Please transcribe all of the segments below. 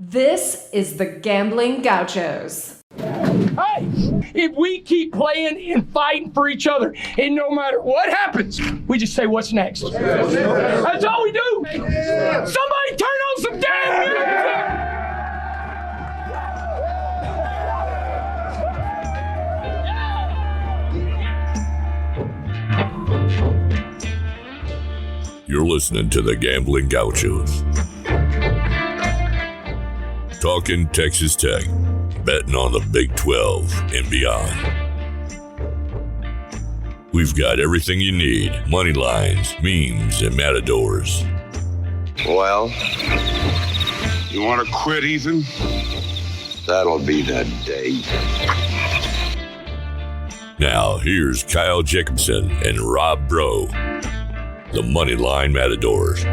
This is the Gambling Gauchos. Hey, if we keep playing and fighting for each other, and no matter what happens, we just say, what's next? That's all we do. Somebody turn on some damn music! You're listening to the Gambling Gauchos. Talking Texas Tech, betting on the Big 12 and beyond. We've got everything you need: money lines, memes, and matadors. Well, you want to quit, Ethan? That'll be the day. Now, here's Kyle Jacobson and Rob Bro, the Moneyline Matadors,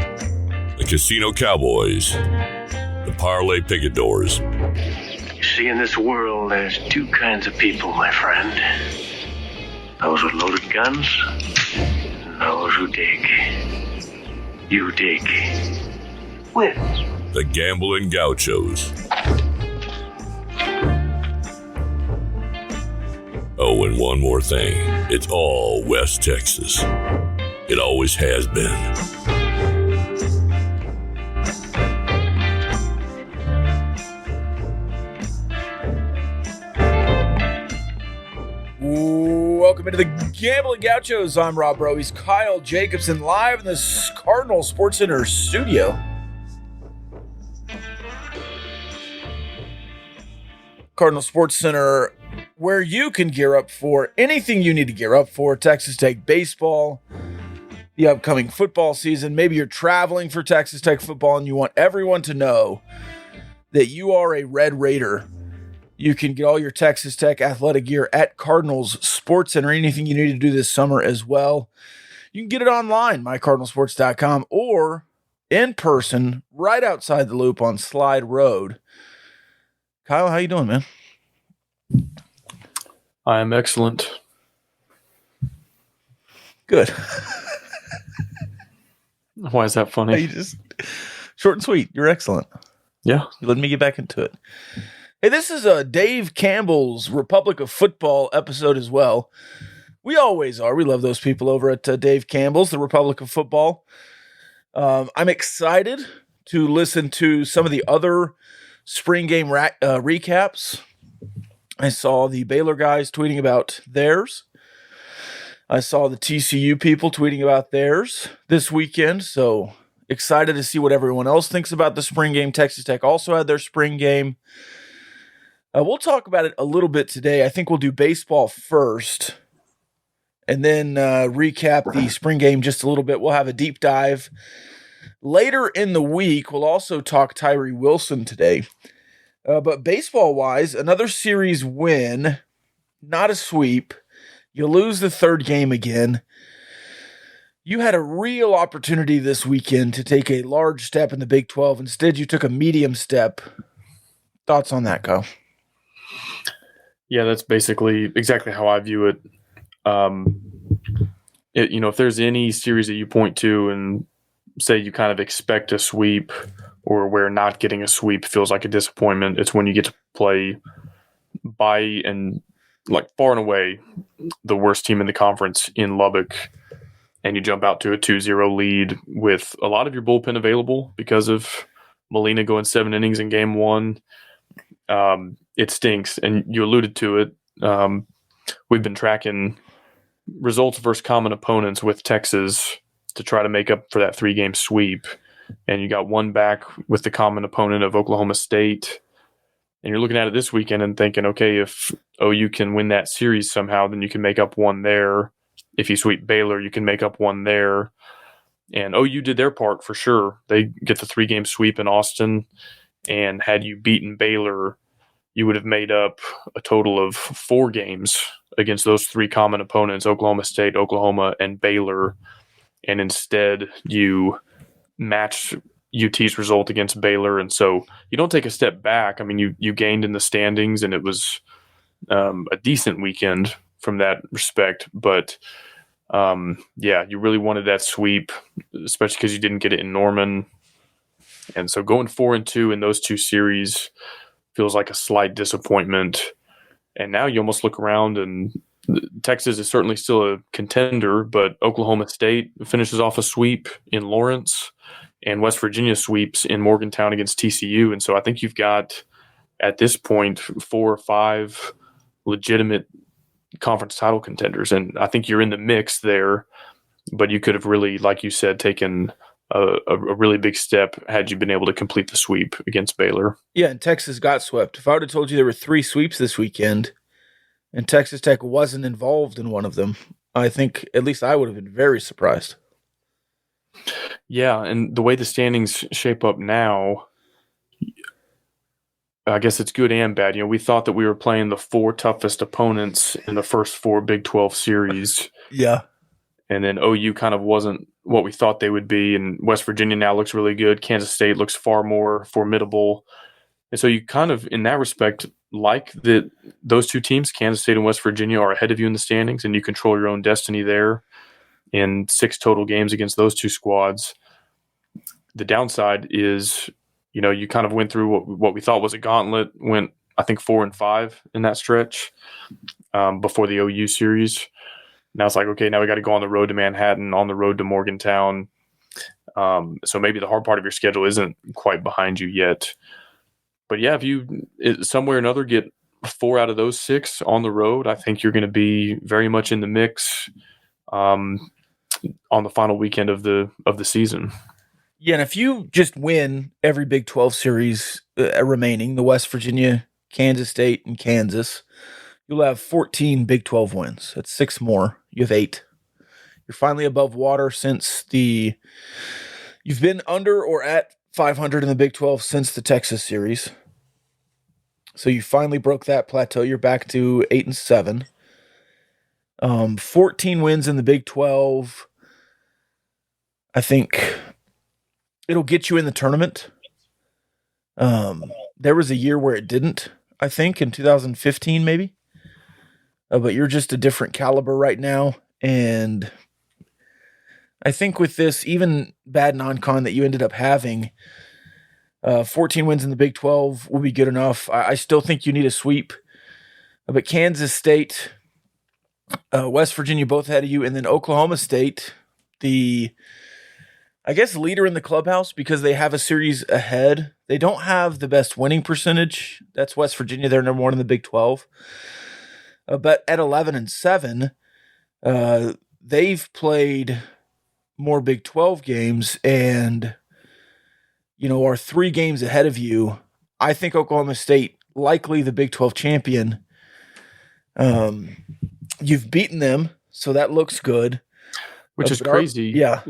the Casino Cowboys, the Parlay Picadors. You see, in this world, there's two kinds of people, my friend. Those with loaded guns, and those who dig. You dig. With the Gambling Gauchos. Oh, and one more thing. It's all West Texas. It always has been. Welcome into the Gambling Gauchos. I'm Rob Bro. He's Kyle Jacobson, live in the Cardinal Sports Center studio. Cardinal Sports Center, where you can gear up for anything you need to gear up for. Texas Tech baseball, the upcoming football season. Maybe you're traveling for Texas Tech football and you want everyone to know that you are a Red Raider. You can get all your Texas Tech athletic gear at Cardinals Sports Center. Anything you need to do this summer as well. You can get it online, mycardinalsports.com, or in person right outside the Loop on Slide Road. Kyle, how you doing, man? I am excellent. Good. Why is that funny? You just short and sweet. You're excellent. Yeah. Let me get back into it. Hey, this is Dave Campbell's Republic of Football episode as well. We always are. We love those people over at Dave Campbell's, the Republic of Football. I'm excited to listen to some of the other spring game recaps. I saw the Baylor guys tweeting about theirs. I saw the TCU people tweeting about theirs this weekend. So excited to see what everyone else thinks about the spring game. Texas Tech also had their spring game. We'll talk about it a little bit today. I think we'll do baseball first and then recap the spring game just a little bit. We'll have a deep dive. Later in the week, we'll also talk Tyree Wilson today. But baseball-wise, another series win, not a sweep. You lose the third game again. You had a real opportunity this weekend to take a large step in the Big 12. Instead, you took a medium step. Thoughts on that, Kyle? Yeah, that's basically exactly how I view it. If there's any series that you point to and say you kind of expect a sweep or where not getting a sweep feels like a disappointment, it's when you get to play by and like far and away the worst team in the conference in Lubbock, and you jump out to a 2-0 lead with a lot of your bullpen available because of Molina going 7 innings in game 1. It stinks, and you alluded to it. We've been tracking results versus common opponents with Texas to try to make up for that 3-game sweep, and you got one back with the common opponent of Oklahoma State, and you're looking at it this weekend and thinking, okay, if OU can win that series somehow, then you can make up one there. If you sweep Baylor, you can make up one there, and OU did their part for sure. They get the 3-game sweep in Austin, and had you beaten Baylor, you would have made up a total of 4 games against those 3 common opponents, Oklahoma State, Oklahoma, and Baylor. And instead, you matched UT's result against Baylor. And so you don't take a step back. I mean, you gained in the standings, and it was a decent weekend from that respect. But, you really wanted that sweep, especially because you didn't get it in Norman. And so going 4-2 in those two series feels like a slight disappointment. And now you almost look around, and Texas is certainly still a contender, but Oklahoma State finishes off a sweep in Lawrence, and West Virginia sweeps in Morgantown against TCU. And so I think you've got, at this point, 4 or 5 legitimate conference title contenders. And I think you're in the mix there, but you could have really, like you said, taken a really big step had you been able to complete the sweep against Baylor. Yeah, and Texas got swept. If I would have told you there were 3 sweeps this weekend and Texas Tech wasn't involved in one of them, I think at least I would have been very surprised. Yeah, and the way the standings shape up now, I guess it's good and bad. We thought that we were playing the 4 toughest opponents in the first 4 Big 12 series. Yeah. And then OU kind of wasn't what we thought they would be. And West Virginia now looks really good. Kansas State looks far more formidable. And so you kind of, in that respect, like that those 2 teams, Kansas State and West Virginia, are ahead of you in the standings, and you control your own destiny there in 6 total games against those 2 squads. The downside is, you kind of went through what we thought was a gauntlet, went, I think, 4-5 in that stretch before the OU series. Now it's like, okay, now we got to go on the road to Manhattan, on the road to Morgantown. So maybe the hard part of your schedule isn't quite behind you yet. But yeah, if you somewhere or another get 4 out of those 6 on the road, I think you're going to be very much in the mix on the final weekend of the season. Yeah, and if you just win every Big 12 series remaining, the West Virginia, Kansas State, and Kansas, you'll have 14 Big 12 wins. That's 6 more. You have 8. You're finally above water since you've been under or at 500 in the Big 12 since the Texas series. So you finally broke that plateau. You're back to 8-7. 14 wins in the Big 12. I think it'll get you in the tournament. There was a year where it didn't, I think, in 2015 maybe. But you're just a different caliber right now. And I think with this, even bad non-con that you ended up having, 14 wins in the Big 12 will be good enough. I still think you need a sweep. But Kansas State, West Virginia both ahead of you, and then Oklahoma State, the leader in the clubhouse because they have a series ahead. They don't have the best winning percentage. That's West Virginia. They're number 1 in the Big 12. But at 11-7, they've played more Big 12 games and, are 3 games ahead of you. I think Oklahoma State, likely the Big 12 champion. You've beaten them, so that looks good. Which is crazy. Yeah.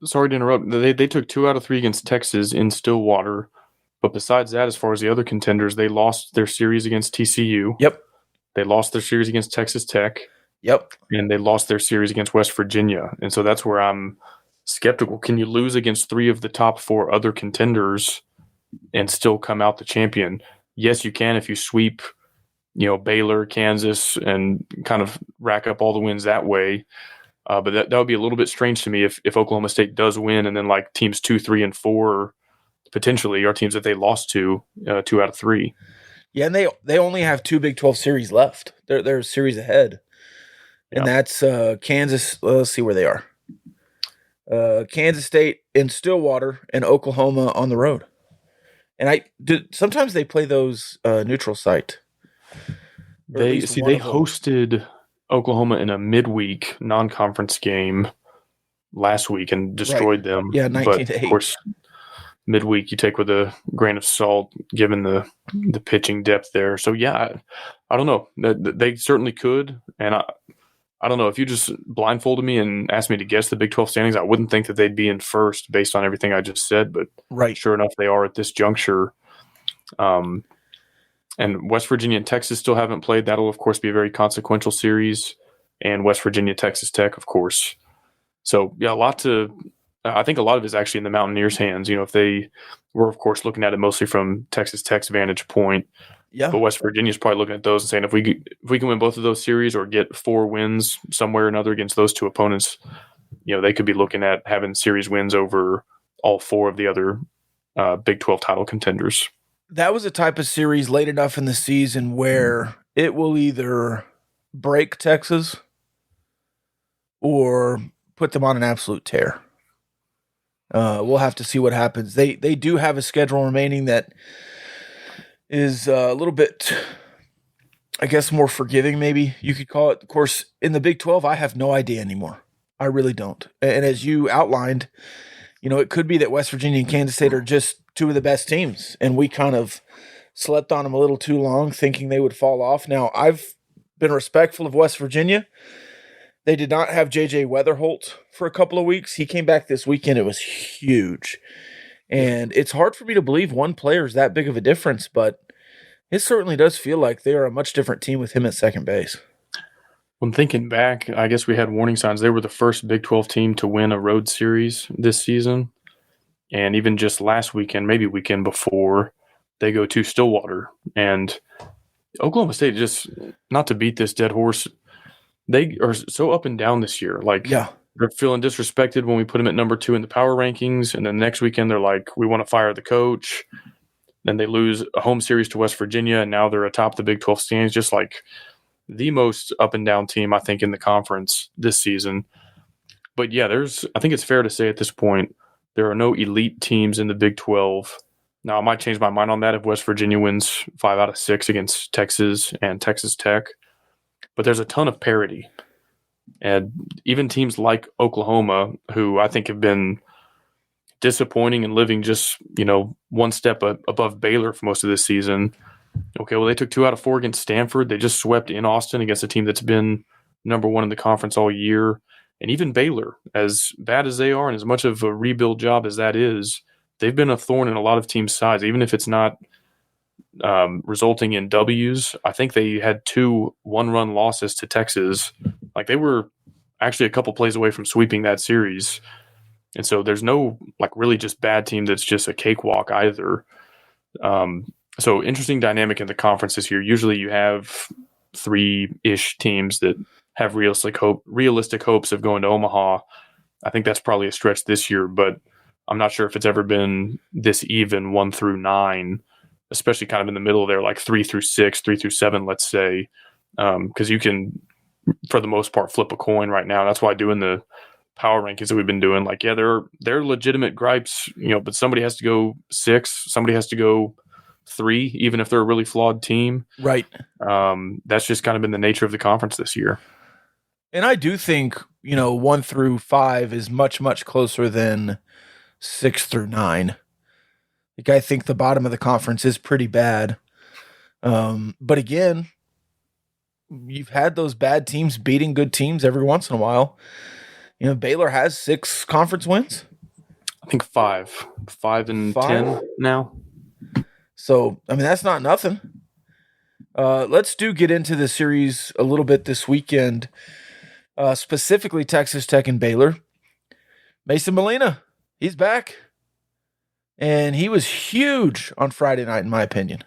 Sorry to interrupt. They took 2 out of 3 against Texas in Stillwater. But besides that, as far as the other contenders, they lost their series against TCU. Yep. They lost their series against Texas Tech. Yep. And they lost their series against West Virginia. And so that's where I'm skeptical. Can you lose against 3 of the top 4 other contenders and still come out the champion? Yes, you can if you sweep, Baylor, Kansas, and kind of rack up all the wins that way. But that would be a little bit strange to me if Oklahoma State does win and then like teams 2, 3, and 4 potentially are teams that they lost to 2 out of 3. Yeah, and they only have 2 Big 12 series left. They're a series ahead. And that's Kansas. Let's see where they are. Kansas State in Stillwater and Oklahoma on the road. And sometimes they play those neutral site. They hosted Oklahoma in a midweek non-conference game last week and destroyed them. Yeah, 19-8. But of course, midweek you take with a grain of salt, given the pitching depth there. So yeah, I don't know. They certainly could, and I don't know. If you just blindfolded me and asked me to guess the Big 12 standings, I wouldn't think that they'd be in first based on everything I just said. But sure enough, they are at this juncture. And West Virginia and Texas still haven't played. That'll, of course, be a very consequential series. And West Virginia, Texas Tech, of course. So, yeah, I think a lot of it is actually in the Mountaineers' hands. If they were, of course, looking at it mostly from Texas Tech's vantage point. Yeah. But West Virginia's probably looking at those and saying if we can win both of those series or get 4 wins somewhere or another against those 2 opponents, they could be looking at having series wins over all 4 of the other Big 12 title contenders. That was a type of series late enough in the season where it will either break Texas or put them on an absolute tear. We'll have to see what happens. They do have a schedule remaining that is a little bit, I guess, more forgiving, maybe you could call it. Of course, in the Big 12, I have no idea anymore. I really don't. And as you outlined, it could be that West Virginia and Kansas State are just two of the best teams, and we kind of slept on them a little too long, thinking they would fall off. Now, I've been respectful of West Virginia. They did not have J.J. Weatherholt for a couple of weeks. He came back this weekend. It was huge. And it's hard for me to believe one player is that big of a difference, but it certainly does feel like they are a much different team with him at second base. When thinking back, I guess we had warning signs. They were the first Big 12 team to win a road series this season. And even just last weekend, maybe weekend before, they go to Stillwater. And Oklahoma State, just not to beat this dead horse, they are so up and down this year. They're feeling disrespected when we put them at number 2 in the power rankings. And then next weekend, they're like, we want to fire the coach. Then they lose a home series to West Virginia, and now they're atop the Big 12 standings, just like the most up and down team, I think, in the conference this season. But yeah, I think it's fair to say at this point, there are no elite teams in the Big 12. Now, I might change my mind on that if West Virginia wins 5 out of 6 against Texas and Texas Tech. But there's a ton of parity. And even teams like Oklahoma, who I think have been disappointing and living just, one step above Baylor for most of this season. Okay, well, they took 2 out of 4 against Stanford. They just swept in Austin against a team that's been number 1 in the conference all year. And even Baylor, as bad as they are and as much of a rebuild job as that is, they've been a thorn in a lot of teams' sides, even if it's not resulting in W's. I think they had 2 one-run losses to Texas. They were actually a couple plays away from sweeping that series. And so there's no, really just bad team that's just a cakewalk either. So interesting dynamic in the conference this year. Usually you have 3-ish teams that have realistic hopes of going to Omaha. I think that's probably a stretch this year, but I'm not sure if it's ever been this even 1 through 9, especially kind of in the middle there, 3 through 6, 3 through 7, let's say, because you can, for the most part, flip a coin right now. That's why doing the power rankings that we've been doing, they're legitimate gripes, but somebody has to go 6, somebody has to go 3, even if they're a really flawed team. Right. That's just kind of been the nature of the conference this year. And I do think, 1 through 5 is much, much closer than 6 through 9. I think the bottom of the conference is pretty bad. But again, you've had those bad teams beating good teams every once in a while. Baylor has 6 conference wins. I think 5 and 10 now. So, that's not nothing. Let's get into the series a little bit this weekend, specifically Texas Tech and Baylor. Mason Molina, he's back. And he was huge on Friday night, in my opinion.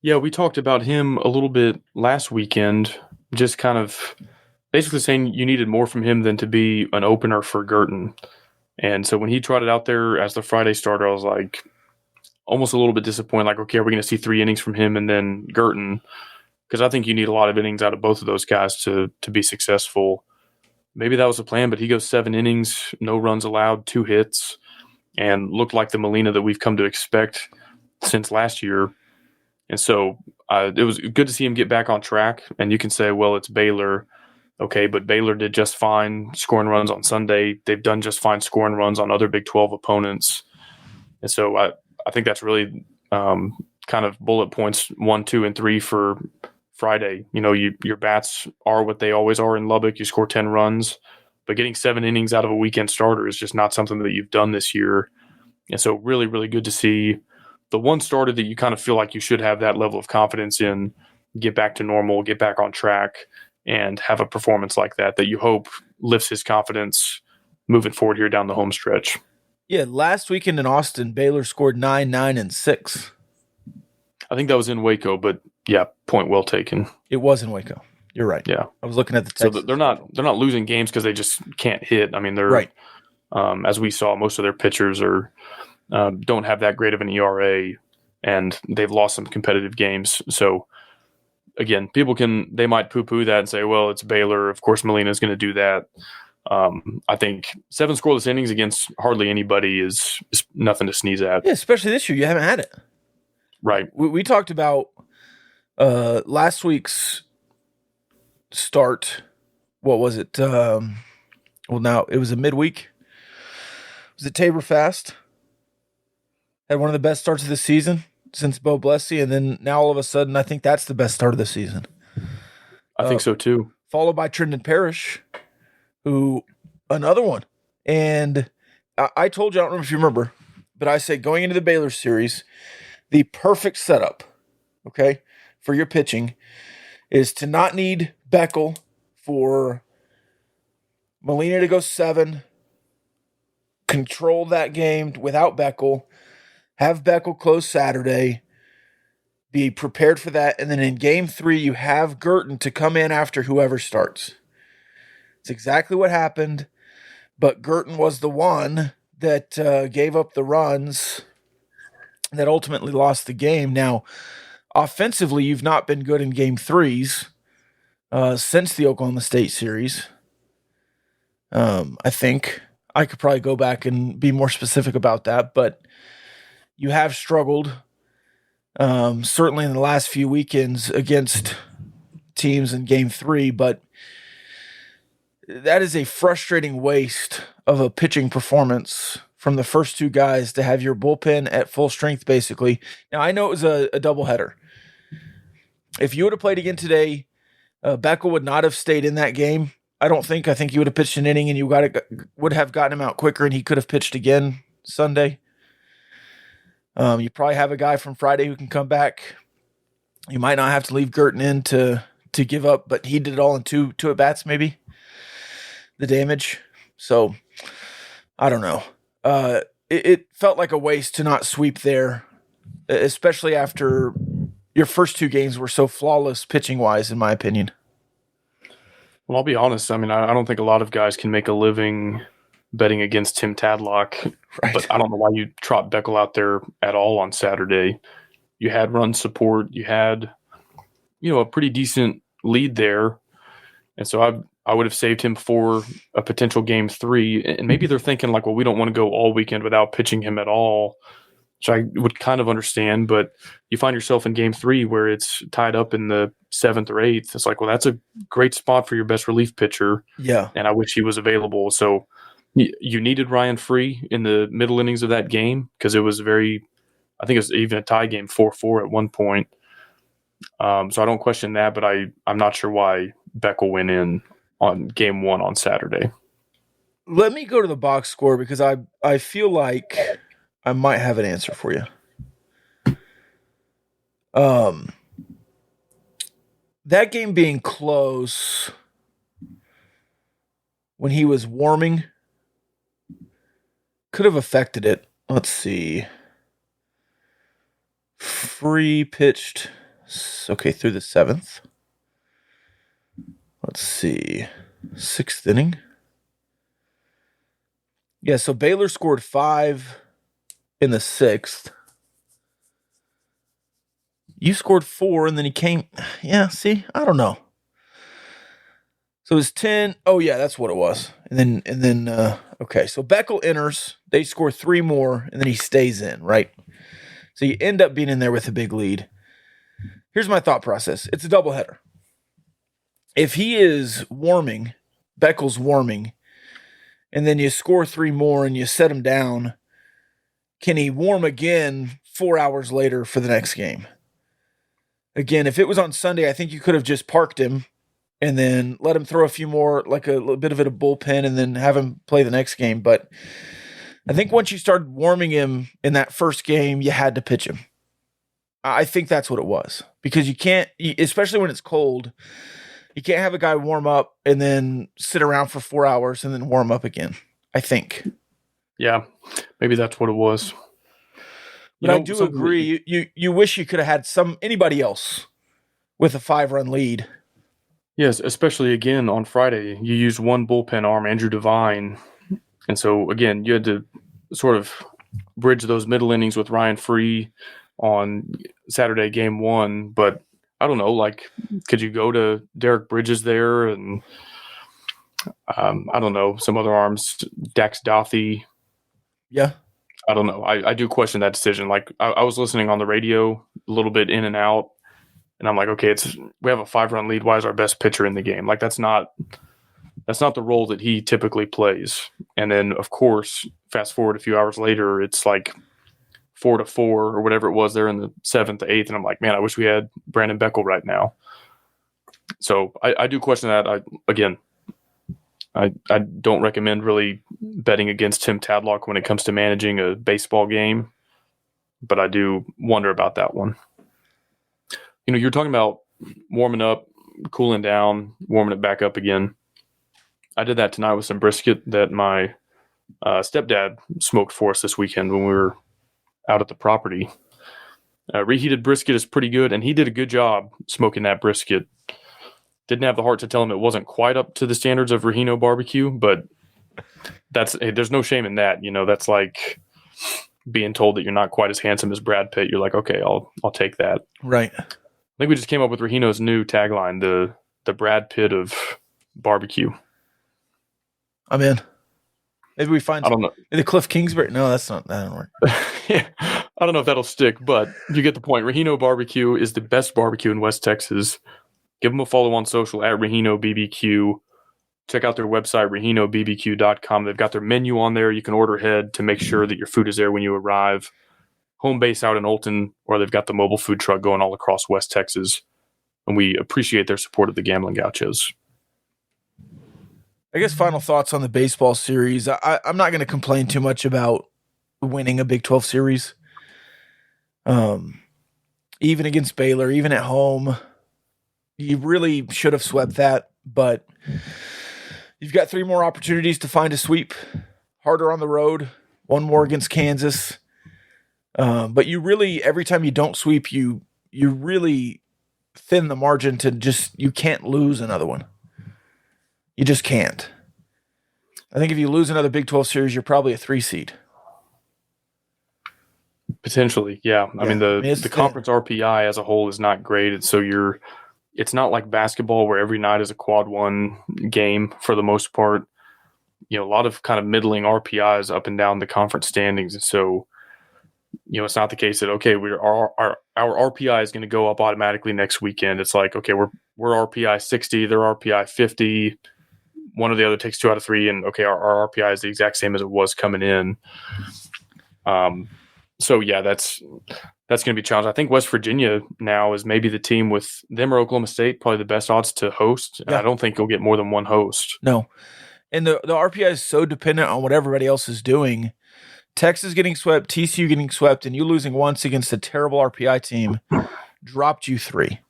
Yeah, we talked about him a little bit last weekend, just kind of basically saying you needed more from him than to be an opener for Girton. And so when he trotted out there as the Friday starter, I was almost a little bit disappointed. Okay, are we going to see 3 innings from him and then Girton? Because I think you need a lot of innings out of both of those guys to be successful. Maybe that was the plan, but he goes 7 innings, no runs allowed, 2 hits, and looked like the Molina that we've come to expect since last year. And so it was good to see him get back on track. And you can say, well, it's Baylor. Okay, but Baylor did just fine scoring runs on Sunday. They've done just fine scoring runs on other Big 12 opponents. And so I think that's really kind of bullet points 1, 2, and 3 for Friday. Your bats are what they always are in Lubbock. You score 10 runs. But getting 7 innings out of a weekend starter is just not something that you've done this year. And so really, really good to see the one starter that you kind of feel like you should have that level of confidence in get back to normal, get back on track, and have a performance like that you hope lifts his confidence moving forward here down the home stretch. Yeah, last weekend in Austin, Baylor scored 9, 9, and 6. I think that was in Waco, but yeah, point well taken. It was in Waco. You're right. Yeah, I was looking at the Texas. So they're not losing games because they just can't hit. They're right. As we saw, most of their pitchers are don't have that great of an ERA, and they've lost some competitive games. So, again, they might poo-poo that and say, well, it's Baylor. Of course, Molina's going to do that. I think 7 scoreless innings against hardly anybody is nothing to sneeze at. Yeah, especially this year. You haven't had it. Right. We talked about last week's start. What was it? Now it was a midweek. Was it Tabor Fast? Had one of the best starts of the season since Bo Blessy, and then now all of a sudden, I think that's the best start of the season. I think so too. Followed by Trenton Parrish, who another one. And I told you, I don't remember if you remember, but I said going into the Baylor series, the perfect setup, okay, for your pitching is to not need Beckel, for Molina to go 7, control that game without Beckel, have Beckel close Saturday, be prepared for that, and then in game 3, you have Gurton to come in after whoever starts. It's exactly what happened, but Gurton was the one that gave up the runs that ultimately lost the game. Now, offensively, you've not been good in game 3s since the Oklahoma State series. I think I could probably go back and be more specific about that, but you have struggled certainly in the last few weekends against teams in game 3, but that is a frustrating waste of a pitching performance from the first 2 guys to have your bullpen at full strength, basically. Now, I know it was a doubleheader. If you would have played again today, Beckel would not have stayed in that game. I think you would have pitched an inning and you would have gotten him out quicker, and he could have pitched again Sunday. You probably have a guy from Friday who can come back. You might not have to leave Gurton in to give up, but he did it all in two at-bats maybe, the damage. So, I don't know. It felt like a waste to not sweep there, especially after your first 2 games were so flawless pitching-wise, in my opinion. Well, I'll be honest. I mean, I don't think a lot of guys can make a living betting against Tim Tadlock, Right. But I don't know why you trot Beckel out there at all on Saturday. You had run support. You had, a pretty decent lead there. And so I would have saved him for a potential game 3. And maybe they're thinking like, well, we don't want to go all weekend without pitching him at all, which I would kind of understand. But you find yourself in game 3 where it's tied up in the 7th or 8th. It's like, well, that's a great spot for your best relief pitcher. Yeah. And I wish he was available. So you needed Ryan Free in the middle innings of that game because it was I think it was even a tie game, 4-4 at one point. So I don't question that, but I'm not sure why Beckel went in on game 1 on Saturday. Let me go to the box score because I feel like I might have an answer for you. That game being close when he was warming could have affected it. Let's see. Free pitched, through the 7th. Let's see. 6th inning. Yeah, so Baylor scored 5 in the 6th. You scored 4, and then he came. Yeah, see, I don't know. So it was 10. Oh yeah, that's what it was. And then okay. So Beckel enters. They score 3 more, and then he stays in. Right. So you end up being in there with a big lead. Here's my thought process. It's a doubleheader. If he is warming, Beckel's warming, and then you score 3 more and you set him down, can he warm again 4 hours later for the next game? Again, if it was on Sunday, I think you could have just parked him and then let him throw a few more, like a little bit of it a bullpen, and then have him play the next game. But I think once you started warming him in that first game, you had to pitch him. I think that's what it was. Because you can't, especially when it's cold, you can't have a guy warm up and then sit around for 4 hours and then warm up again, I think. Yeah, maybe that's what it was. But I do agree. You wish you could have had anybody else with a 5-run lead. Yes, especially again on Friday, you used one bullpen arm, Andrew Devine, and so again you had to sort of bridge those middle innings with Ryan Free on Saturday game 1, but I don't know, like, could you go to Derek Bridges there and I don't know, some other arms, Dax Dothy? Yeah. I don't know. I do question that decision. Like, I was listening on the radio a little bit in and out, and I'm like, okay, we have a 5-run lead. Why is our best pitcher in the game? Like, that's not the role that he typically plays. And then, of course, fast forward a few hours later, it's like 4-4 or whatever it was there in the 7th, 8th, and I'm like, man, I wish we had Brandon Beckel right now. So I do question that. I don't recommend really betting against Tim Tadlock when it comes to managing a baseball game, but I do wonder about that one. You know, you're talking about warming up, cooling down, warming it back up again. I did that tonight with some brisket that my stepdad smoked for us this weekend when we were out at the property. Reheated brisket is pretty good, and he did a good job smoking that brisket. Didn't have the heart to tell him it wasn't quite up to the standards of Regino barbecue, but there's no shame in that. You know, that's like being told that you're not quite as handsome as Brad Pitt. You're like, okay, I'll take that. Right. I think we just came up with Regino's new tagline, the Brad Pitt of barbecue. I'm in. Maybe we find I don't know. the Cliff Kingsbury. No, that doesn't work. Yeah, I don't know if that'll stick, but you get the point. Regino Barbecue is the best barbecue in West Texas. Give them a follow on social at Regino BBQ. Check out their website, ReginoBBQ.com. They've got their menu on there. You can order ahead to make sure that your food is there when you arrive. Home base out in Olton, or they've got the mobile food truck going all across West Texas. And we appreciate their support of the Gambling Gauchos. I guess final thoughts on the baseball series. I'm not going to complain too much about winning a Big 12 series. Even against Baylor, even at home, you really should have swept that, but you've got 3 more opportunities to find a sweep. Harder on the road, 1 more against Kansas. But you really, every time you don't sweep, you really thin the margin to you can't lose another one. You just can't. I think if you lose another Big 12 series, you're probably a 3 seed. Potentially, yeah. I mean, the conference RPI as a whole is not great. And so it's not like basketball where every night is a quad 1 game for the most part. You know, a lot of kind of middling RPIs up and down the conference standings. And so, you know, it's not the case that, okay, our RPI is going to go up automatically next weekend. It's like, okay, we're RPI 60, they're RPI 50. One or the other takes 2 out of 3, and okay, our RPI is the exact same as it was coming in. So yeah, that's going to be a challenge. I think West Virginia now is maybe the team with them or Oklahoma State, probably the best odds to host. And I don't think you'll get more than 1 host. No. And the RPI is so dependent on what everybody else is doing. Texas getting swept, TCU getting swept, and you losing once against a terrible RPI team dropped you 3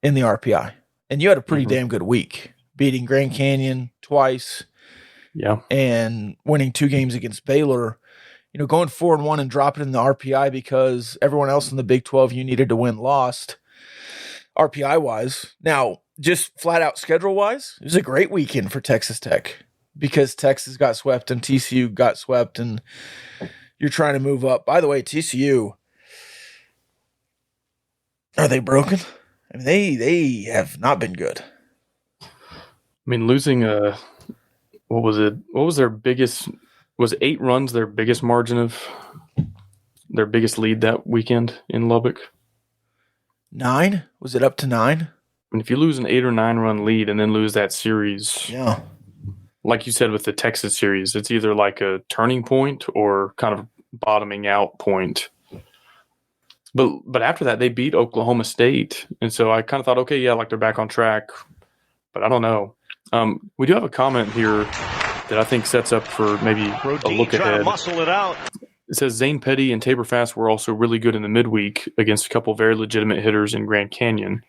in the RPI. And you had a pretty damn good week, beating Grand Canyon twice. Yeah. And winning 2 games against Baylor. You know, going 4-1 and dropping in the RPI because everyone else in the Big 12 you needed to win lost RPI-wise. Now, just flat-out schedule-wise, it was a great weekend for Texas Tech because Texas got swept and TCU got swept, and you're trying to move up. By the way, TCU, are they broken? I mean, they have not been good. I mean, losing what was it? What was their biggest? Was 8 runs their biggest margin of their biggest lead that weekend in Lubbock? 9? Was it up to 9? And if you lose an 8 or 9 run lead and then lose that series, yeah, like you said with the Texas series, it's either like a turning point or kind of bottoming out point. But after that, they beat Oklahoma State, and so I kind of thought, okay, yeah, like they're back on track. But I don't know. We do have a comment here that I think sets up for maybe a look ahead. Muscle it out. It says Zane Petty and Tabor Fast were also really good in the midweek against a couple very legitimate hitters in Grand Canyon.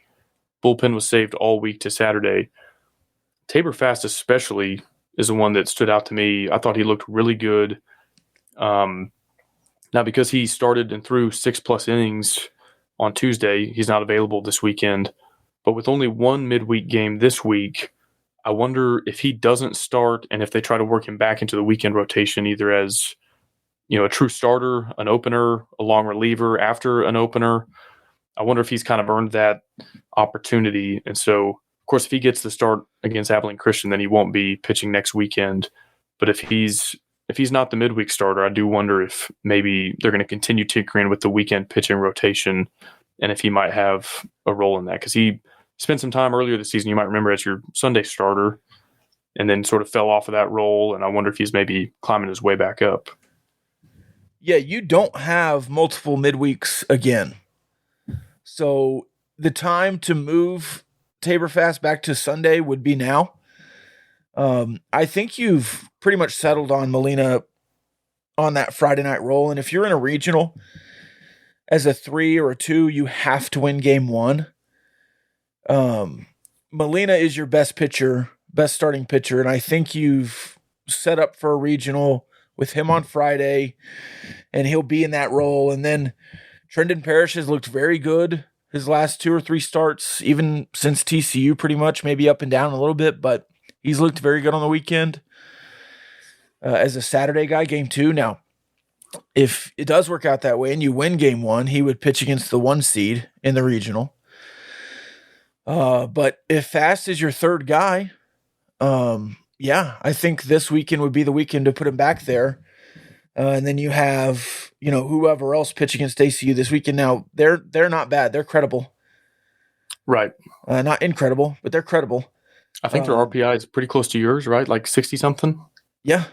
Bullpen was saved all week to Saturday. Tabor Fast especially is the one that stood out to me. I thought he looked really good. Now, because he started and threw 6+ innings on Tuesday, he's not available this weekend. But with only 1 midweek game this week, I wonder if he doesn't start and if they try to work him back into the weekend rotation, either as a true starter, an opener, a long reliever after an opener. I wonder if he's kind of earned that opportunity. And so, of course, if he gets the start against Abilene Christian, then he won't be pitching next weekend. But if he's not the midweek starter, I do wonder if maybe they're going to continue tinkering with the weekend pitching rotation and if he might have a role in that. Because he spent some time earlier this season, you might remember, as your Sunday starter and then sort of fell off of that role. And I wonder if he's maybe climbing his way back up. Yeah, you don't have multiple midweeks again. So the time to move Tabor Fast back to Sunday would be now. I think you've pretty much settled on Molina on that Friday night role. And if you're in a regional as a 3 or a 2, you have to win game 1. Molina is your best pitcher, best starting pitcher. And I think you've set up for a regional with him on Friday, and he'll be in that role. And then Trendon Parrish has looked very good his last 2 or 3 starts, even since TCU pretty much, maybe up and down a little bit, but he's looked very good on the weekend as a Saturday guy, game 2. Now, if it does work out that way and you win game 1, he would pitch against the 1 seed in the regional. But if Fast is your third guy, I think this weekend would be the weekend to put him back there. And then you have, whoever else pitch against ACU this weekend. Now, they're not bad. They're credible. Right. Not incredible, but they're credible. I think their RPI is pretty close to yours, right? Like 60-something? Yeah.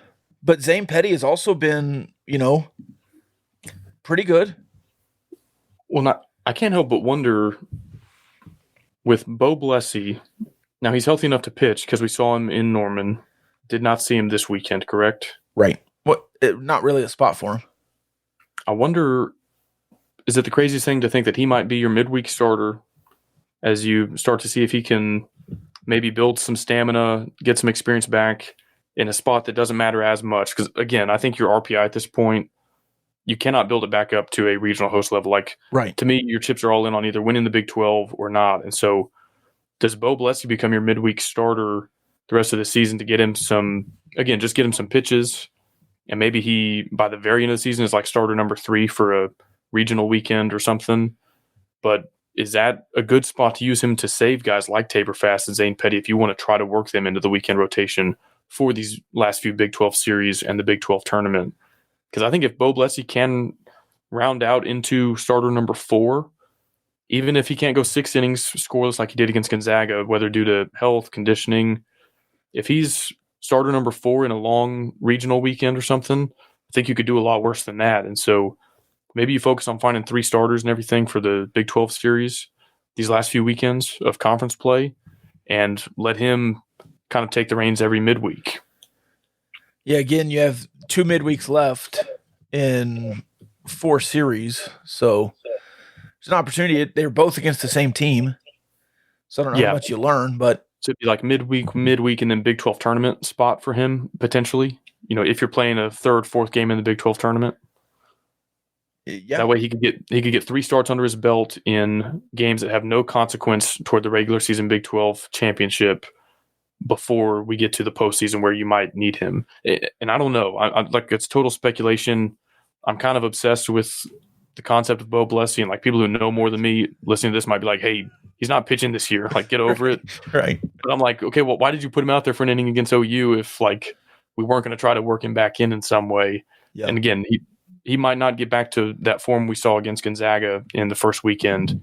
But Zane Petty has also been, pretty good. Well, I can't help but wonder with Bo Blessy. Now, he's healthy enough to pitch because we saw him in Norman. Did not see him this weekend, correct? Right. Not really a spot for him. I wonder, is it the craziest thing to think that he might be your midweek starter as you start to see if he can maybe build some stamina, get some experience back in a spot that doesn't matter as much? Because, again, I think your RPI at this point, you cannot build it back up to a regional host level. Like, right. To me, your chips are all in on either winning the Big 12 or not. And so does Bo Blessy become your midweek starter the rest of the season to get him some pitches? And maybe he, by the very end of the season, is like starter number 3 for a regional weekend or something. But is that a good spot to use him to save guys like Tabor Fast and Zane Petty if you want to try to work them into the weekend rotation for these last few Big 12 series and the Big 12 tournament? Because I think if Bo Blessy can round out into starter number 4, even if he can't go 6 innings scoreless like he did against Gonzaga, whether due to health, conditioning, if he's starter number 4 in a long regional weekend or something, I think you could do a lot worse than that. And so maybe you focus on finding 3 starters and everything for the Big 12 series these last few weekends of conference play and let him kind of take the reins every midweek. Yeah, again, you have 2 midweeks left in 4 series. So it's an opportunity. They're both against the same team. So I don't know how much you learn, but so it'd be like midweek, and then Big 12 tournament spot for him, potentially. If you're playing a 3rd, 4th game in the Big 12 tournament. Yeah. That way he could get 3 starts under his belt in games that have no consequence toward the regular season Big 12 championship before we get to the postseason where you might need him. And I don't know. I like, it's total speculation. I'm kind of obsessed with the concept of Bo Blessy, and like people who know more than me listening to this might be like, hey, he's not pitching this year. Like, get over it. Right. But I'm like, okay, well, why did you put him out there for an inning against OU if like we weren't going to try to work him back in some way? Yep. And again, he might not get back to that form we saw against Gonzaga in the first weekend,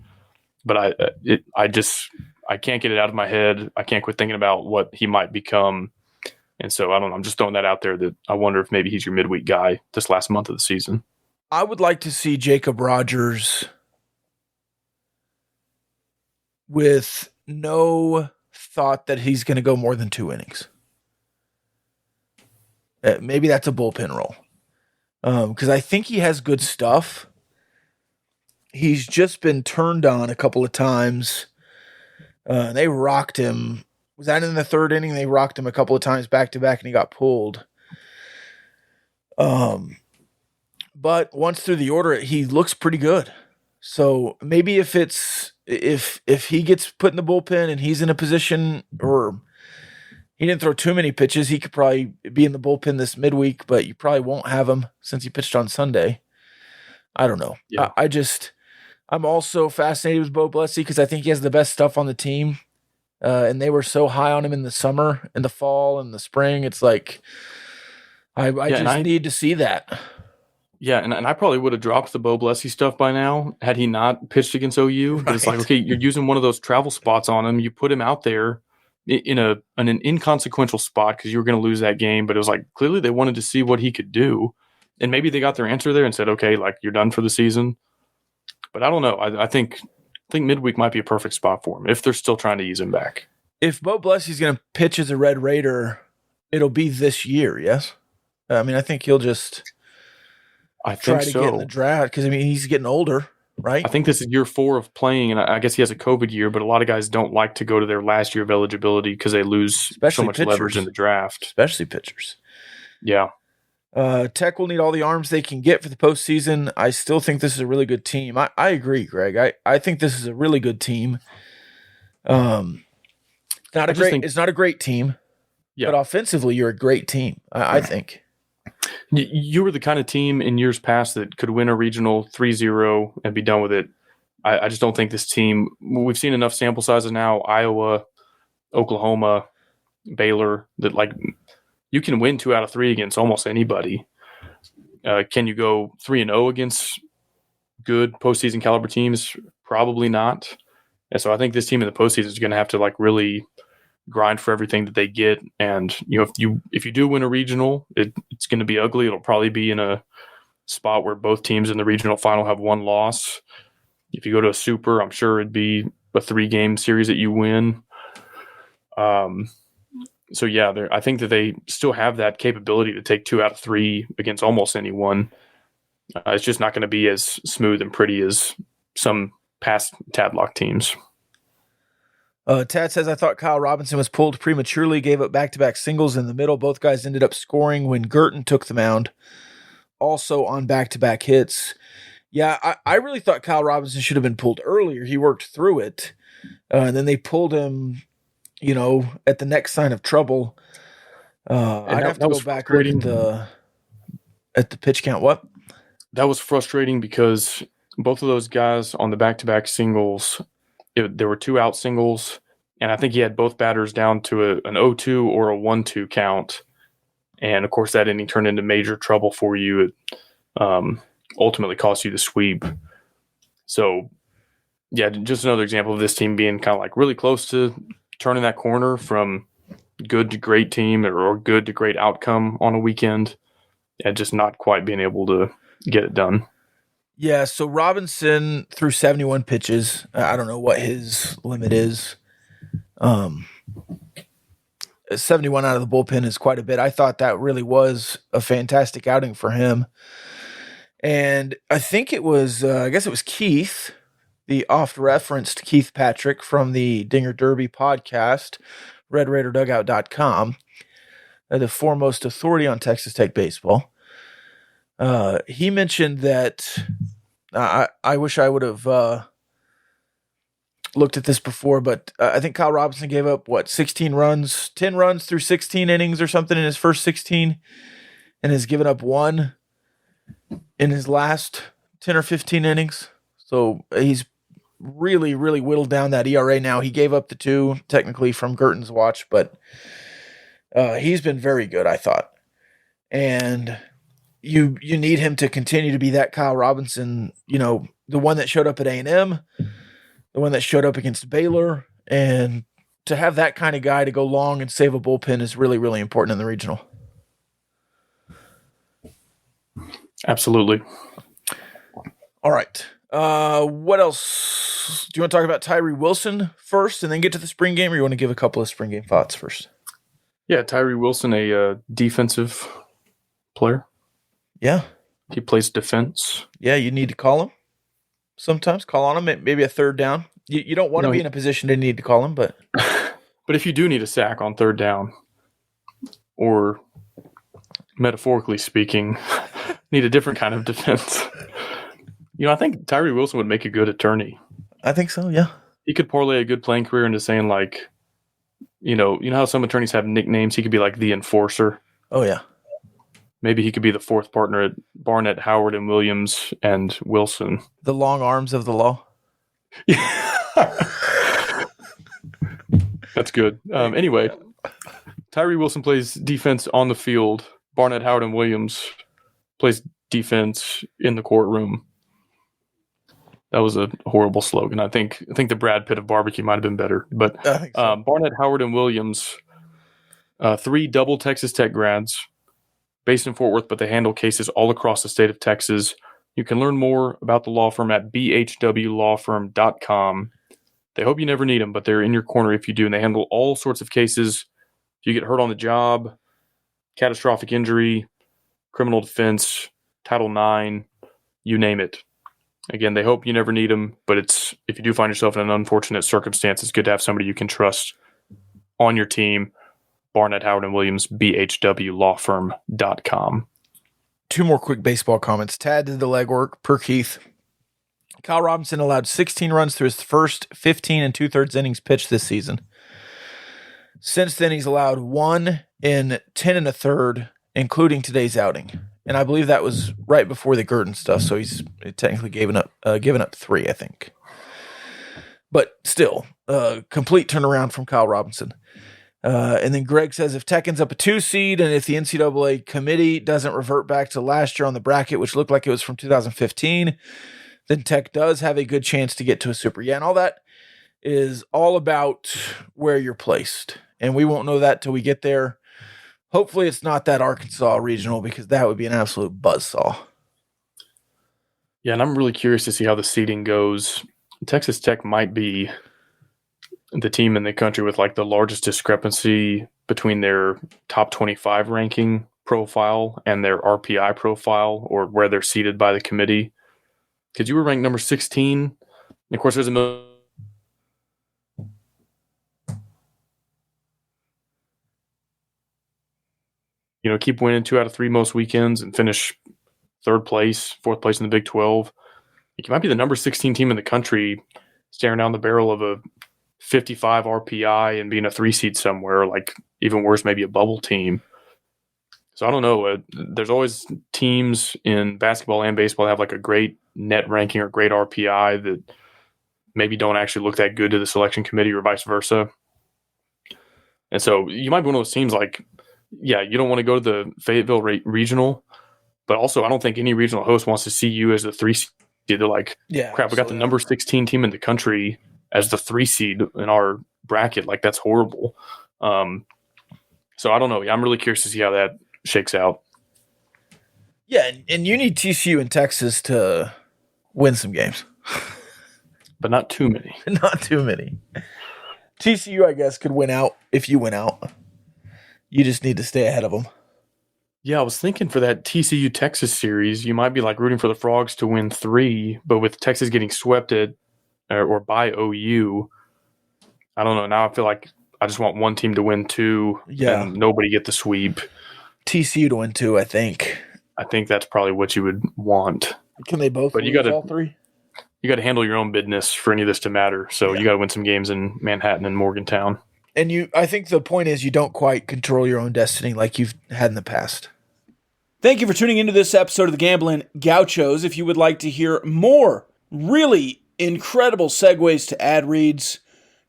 but I can't get it out of my head. I can't quit thinking about what he might become. And so I don't know. I'm just throwing that out there that I wonder if maybe he's your midweek guy this last month of the season. I would like to see Jacob Rogers with no thought that he's going to go more than 2 innings. Maybe that's a bullpen role. Because I think he has good stuff. He's just been turned on a couple of times. They rocked him. Was that in the 3rd inning? They rocked him a couple of times back to back and he got pulled. But once through the order, he looks pretty good. So maybe if he gets put in the bullpen and he's in a position, or He didn't throw too many pitches. He could probably be in the bullpen this midweek, but you probably won't have him since he pitched on Sunday. I don't know. Yeah. I'm also fascinated with Bo Blessy because I think he has the best stuff on the team. And they were so high on him in the summer, in the fall, and the spring. It's like I need to see that. Yeah, and I probably would have dropped the Bo Blessy stuff by now had he not pitched against OU. Right. But it's like, okay, you're using one of those travel spots on him. You put him out there in an inconsequential spot because you were going to lose that game. But it was like, clearly they wanted to see what he could do. And maybe they got their answer there and said, okay, like, you're done for the season. But I don't know. I think midweek might be a perfect spot for him if they're still trying to ease him back. If Bo Blessy's going to pitch as a Red Raider, it'll be this year, yes? I mean, I think he'll just try to get in the draft because, I mean, he's getting older, right? I think this is year 4 of playing, and I guess he has a COVID year, but a lot of guys don't like to go to their last year of eligibility because they lose so much leverage in the draft. Especially pitchers. Yeah. Tech will need all the arms they can get for the postseason. I still think this is a really good team. I agree, Greg. I think this is a really good team. It's not a great team, but offensively, you're a great team, I think. You were the kind of team in years past that could win a regional 3-0 and be done with it. I just don't think this team – we've seen enough sample sizes now, Iowa, Oklahoma, Baylor, that like you can win 2 out of 3 against almost anybody. Can you go 3-0 against good postseason caliber teams? Probably not. And so I think this team in the postseason is going to have to like really grind for everything that they get. And if you do win a regional, it's going to be ugly. It'll probably be in a spot where both teams in the regional final have 1 loss. If you go to a super, I'm sure it'd be a 3-game series that you win. So yeah, I think that they still have that capability to take 2 out of 3 against almost anyone. It's just not going to be as smooth and pretty as some past Tadlock teams. Tad says, I thought Kyle Robinson was pulled prematurely, gave up back-to-back singles in the middle. Both guys ended up scoring when Girton took the mound, also on back-to-back hits. Yeah, I really thought Kyle Robinson should have been pulled earlier. He worked through it, and then they pulled him, at the next sign of trouble. I'd have to go back at the pitch count. What? That was frustrating because both of those guys on the back-to-back singles, there were 2 out singles, and I think he had both batters down to an 0-2 or a 1-2 count. And, of course, that inning turned into major trouble for you. It ultimately cost you the sweep. So, yeah, just another example of this team being kind of like really close to turning that corner from good to great team or good to great outcome on a weekend and just not quite being able to get it done. Yeah, so Robinson threw 71 pitches. I don't know what his limit is. 71 out of the bullpen is quite a bit. I thought that really was a fantastic outing for him. And I think it was, I guess it was Keith, the oft-referenced Keith Patrick from the Dinger Derby podcast, RedRaiderDugout.com, the foremost authority on Texas Tech baseball. He mentioned that I wish I would have looked at this before, but I think Kyle Robinson gave up, 10 runs through 16 innings or something in his first 16 and has given up 1 in his last 10 or 15 innings. So he's really, really whittled down that ERA now. He gave up the 2 technically from Girton's watch, but he's been very good, I thought. And you need him to continue to be that Kyle Robinson, the one that showed up at A&M, the one that showed up against Baylor, and to have that kind of guy to go long and save a bullpen is really, really important in the regional. Absolutely. All right. What else? Do you want to talk about Tyree Wilson first and then get to the spring game, or you want to give a couple of spring game thoughts first? Yeah, Tyree Wilson, a defensive player. Yeah. He plays defense. Yeah, you need to call him sometimes. Call on him, maybe a third down. You don't want to be in a position to need to call him, but... But if you do need a sack on third down, or metaphorically speaking, need a different kind of defense, I think Tyree Wilson would make a good attorney. I think so, yeah. He could parlay a good playing career into saying, like, you know how some attorneys have nicknames? He could be like the enforcer. Oh, yeah. Maybe he could be the fourth partner at Barnett, Howard, and Williams and Wilson. The long arms of the law. That's good. Anyway, Tyree Wilson plays defense on the field. Barnett, Howard, and Williams plays defense in the courtroom. That was a horrible slogan. I think the Brad Pitt of barbecue might have been better. But I think so. Barnett, Howard, and Williams, 3 double Texas Tech grads based in Fort Worth, but they handle cases all across the state of Texas. You can learn more about the law firm at bhwlawfirm.com. They hope you never need them, but they're in your corner if you do, and they handle all sorts of cases. If you get hurt on the job, catastrophic injury, criminal defense, Title IX, you name it. Again, they hope you never need them, but if you do find yourself in an unfortunate circumstance, it's good to have somebody you can trust on your team. Barnett, Howard, and Williams, bhwlawfirm.com. 2 more quick baseball comments. Tad did the legwork per Keith. Kyle Robinson allowed 16 runs through his first 15 2/3 innings pitched this season. Since then, he's allowed 1 in 10 1/3, including today's outing. And I believe that was right before the Gurdon stuff, so he's technically given up 3, I think. But still, complete turnaround from Kyle Robinson. And then Greg says, if Tech ends up a 2 seed and if the NCAA committee doesn't revert back to last year on the bracket, which looked like it was from 2015, then Tech does have a good chance to get to a super. Yeah, and all that is all about where you're placed. And we won't know that till we get there. Hopefully it's not that Arkansas regional, because that would be an absolute buzzsaw. Yeah, and I'm really curious to see how the seeding goes. Texas Tech might be the team in the country with like the largest discrepancy between their top 25 ranking profile and their RPI profile, or where they're seated by the committee. Because you were ranked number 16. And of course, there's a million. You know, keep winning 2 out of 3 most weekends and finish 3rd place, 4th place in the Big 12. You might be the number 16 team in the country, staring down the barrel of a 55 RPI and being a 3 seed somewhere, like even worse, maybe a bubble team. So I don't know. There's always teams in basketball and baseball that have like a great net ranking or great RPI that maybe don't actually look that good to the selection committee, or vice versa. And so you might be one of those teams like, yeah, you don't want to go to the Fayetteville regional, but also I don't think any regional host wants to see you as the 3 seed. They're like, yeah, crap, we got the number 16 team in the country as the 3 seed in our bracket. Like, that's horrible. So I don't know. I'm really curious to see how that shakes out. Yeah, and you need TCU in Texas to win some games. But not too many. Not too many. TCU, I guess, could win out if you win out. You just need to stay ahead of them. Yeah, I was thinking for that TCU Texas series, you might be like rooting for the Frogs to win 3, but with Texas getting swept at or by OU, I don't know. Now I feel like I just want one team to win 2, and nobody get the sweep. TCU to win 2, I think. I think that's probably what you would want. Can they both lose all 3? You got to handle your own business for any of this to matter. So you got to win some games in Manhattan and Morgantown. And I think the point is you don't quite control your own destiny like you've had in the past. Thank you for tuning into this episode of the Gambling Gauchos. If you would like to hear more really incredible segues to ad reads,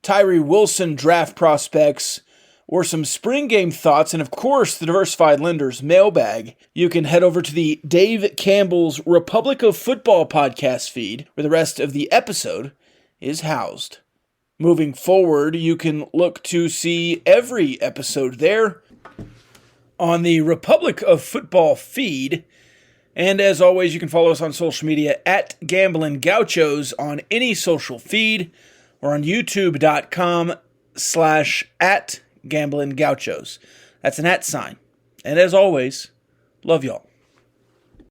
Tyree Wilson draft prospects, or some spring game thoughts, and of course the Diversified Lenders mailbag, you can head over to the Dave Campbell's Republic of Football podcast feed, where the rest of the episode is housed. Moving forward, you can look to see every episode there on the Republic of Football feed. And as always, you can follow us on social media at Gambling Gauchos on any social feed, or on youtube.com/@Gambling Gauchos. That's an @ sign. And as always, love y'all.